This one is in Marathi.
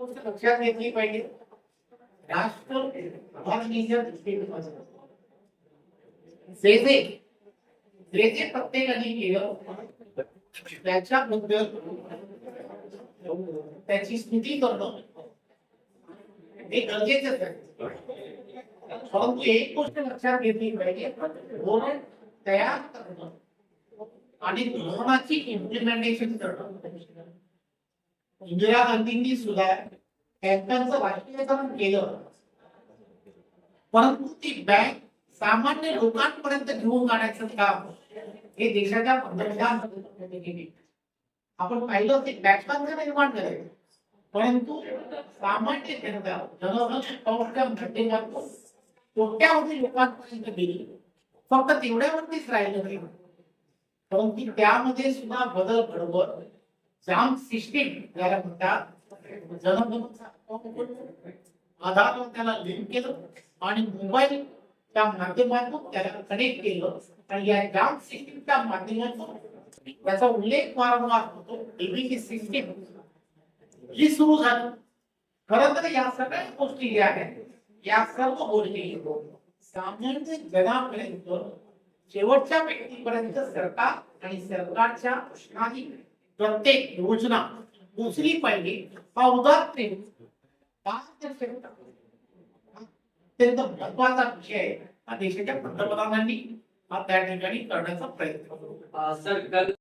गोष्ट लक्षात घेतली पाहिजे. राष्ट्र उभारणीच्या दृष्टिकोनातून जे जे जे जे प्रत्येकाने केलं त्याच्याबद्दल त्याची स्तुती करणं हे गरजेचंच आहे. परंतु एक गोष्ट लक्षात घेतली पाहिजे, धोरण तयार करणं आणि धोरणाची इम्प्लिमेंटेशन करणं. इंदिरा गांधींनी सुद्धा बँकांचं राष्ट्रीयकरण केलं, परंतु ती बँक सामान्य लोकांपर्यंत घेऊन जाण्याचं काम हे देशाच्या पंतप्रधान केले. आपण पाहिलं ते बँकांचं निर्माण करायचं, परंतु सामान्य जनता जनतेच्या माध्यमातून कोट्यावधी लोकांपर्यंत गेली. फक्त तेवढ्यावरतीच राहिलं नाही, परंतु त्यामध्ये सुद्धा बदल घडवत जाम सिस्टीम ज्याला म्हणतात आधार त्याला लिंक केलं आणि मोबाईल त्या माध्यमातून त्याला कनेक्ट केलं आणि या जाम सिस्टीमच्या माध्यमातून त्याचा उल्लेख वारंवार होतो. डीबीटी सिस्टीम जी सुरू झाली. खरं तर या सगळ्या गोष्टी ज्या आहेत या सर्व गोष्टी सामान्य जनापर्यंत शेवटच्या व्यक्तीपर्यंत सरकार आणि सरकारच्या काही प्रत्येक योजना पोचली पाहिजे. हा उदाहरण अत्यंत महत्वाचा विषय आहे. हा देशाच्या पंतप्रधानांनी त्या ठिकाणी करण्याचा प्रयत्न करू.